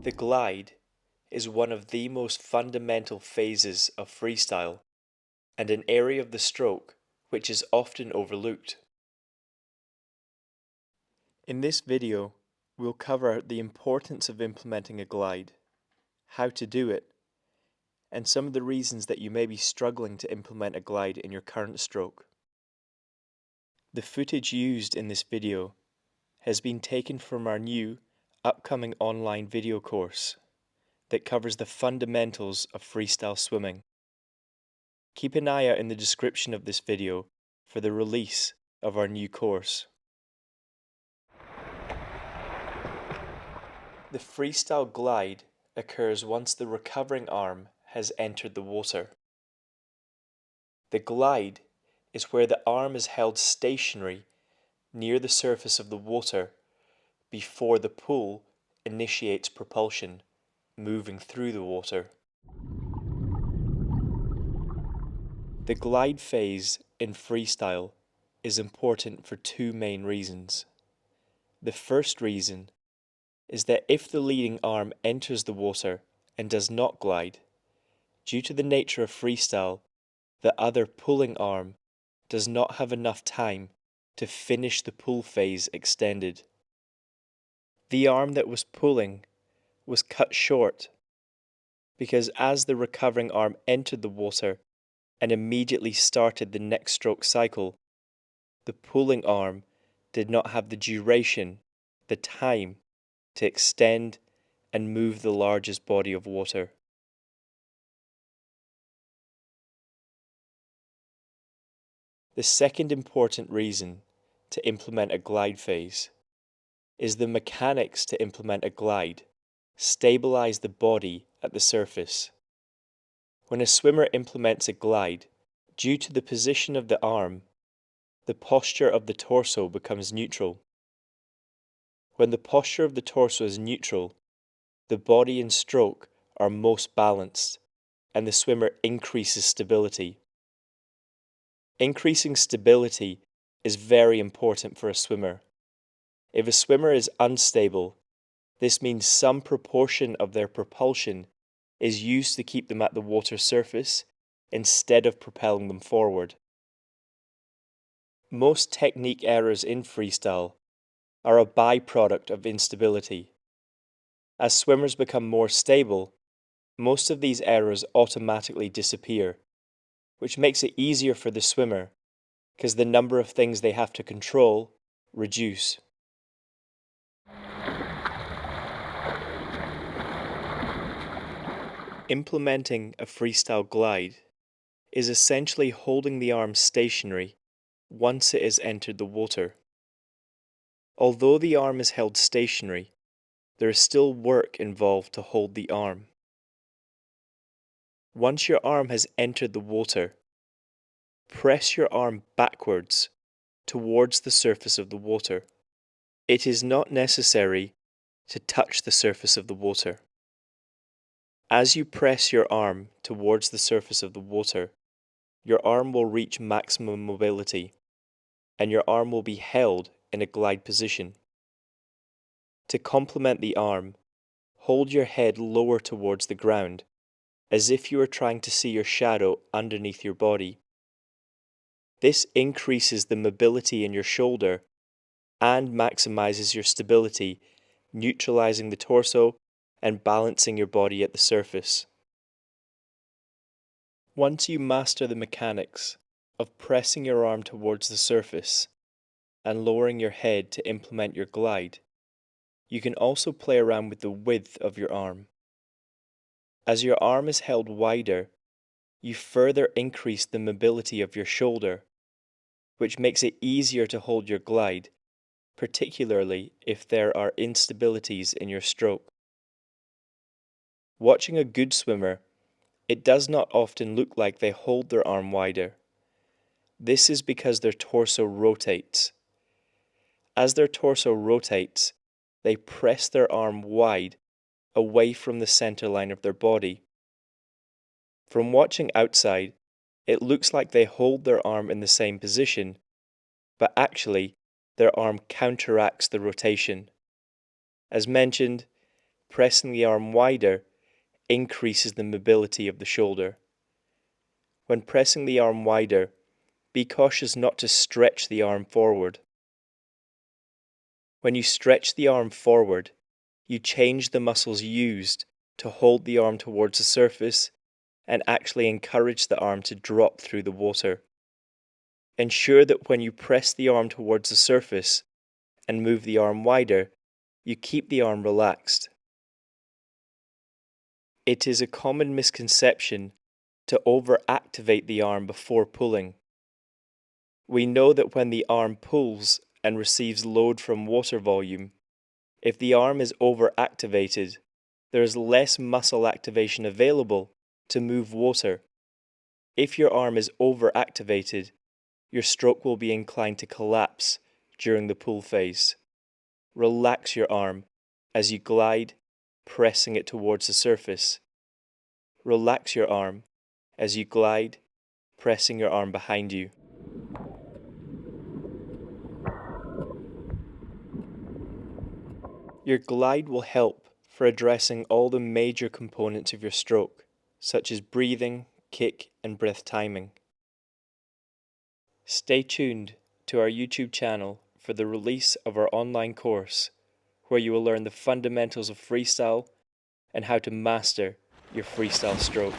The glide is one of the most fundamental phases of freestyle and an area of the stroke which is often overlooked. In this video, we'll cover the importance of implementing a glide, how to do it, and some of the reasons that you may be struggling to implement a glide in your current stroke. The footage used in this video has been taken from our new upcoming online video course that covers the fundamentals of freestyle swimming. Keep an eye out in the description of this video for the release of our new course. The freestyle glide occurs once the recovering arm has entered the water. The glide is where the arm is held stationary near the surface of the water before the pull initiates propulsion, moving through the water. The glide phase in freestyle is important for two main reasons. The first reason is that if the leading arm enters the water and does not glide, due to the nature of freestyle, the other pulling arm does not have enough time to finish the pull phase extended. The arm that was pulling was cut short because as the recovering arm entered the water and immediately started the next stroke cycle, the pulling arm did not have the duration, the time, to extend and move the largest body of water. The second important reason to implement a glide phase is the mechanics to implement a glide stabilize the body at the surface. When a swimmer implements a glide, due to the position of the arm, the posture of the torso becomes neutral. When the posture of the torso is neutral, the body and stroke are most balanced, and the swimmer increases stability. Increasing stability is very important for a swimmer. If a swimmer is unstable, this means some proportion of their propulsion is used to keep them at the water surface instead of propelling them forward. Most technique errors in freestyle are a byproduct of instability. As swimmers become more stable, most of these errors automatically disappear, which makes it easier for the swimmer because the number of things they have to control reduce. Implementing a freestyle glide is essentially holding the arm stationary once it has entered the water. Although the arm is held stationary, there is still work involved to hold the arm. Once your arm has entered the water, press your arm backwards towards the surface of the water. It is not necessary to touch the surface of the water. As you press your arm towards the surface of the water, your arm will reach maximum mobility, and your arm will be held in a glide position. To complement the arm, hold your head lower towards the ground, as if you were trying to see your shadow underneath your body. This increases the mobility in your shoulder and maximizes your stability, neutralizing the torso and balancing your body at the surface. Once you master the mechanics of pressing your arm towards the surface and lowering your head to implement your glide, you can also play around with the width of your arm. As your arm is held wider, you further increase the mobility of your shoulder, which makes it easier to hold your glide, particularly if there are instabilities in your stroke. Watching a good swimmer, it does not often look like they hold their arm wider. This is because their torso rotates. As their torso rotates, they press their arm wide away from the centerline of their body. From watching outside, it looks like they hold their arm in the same position, but actually their arm counteracts the rotation. As mentioned, Pressing the arm wider increases the mobility of the shoulder. When pressing the arm wider, be cautious not to stretch the arm forward. When you stretch the arm forward, you change the muscles used to hold the arm towards the surface and actually encourage the arm to drop through the water. Ensure that when you press the arm towards the surface and move the arm wider, you keep the arm relaxed. It is a common misconception to overactivate the arm before pulling. We know that when the arm pulls and receives load from water volume, if the arm is overactivated, there is less muscle activation available to move water. If your arm is overactivated, your stroke will be inclined to collapse during the pull phase. Relax your arm as you glide, pressing it towards the surface. Relax your arm as you glide, pressing your arm behind you. Your glide will help for addressing all the major components of your stroke, such as breathing, kick, and breath timing. Stay tuned to our YouTube channel for the release of our online course, where you will learn the fundamentals of freestyle and how to master your freestyle stroke.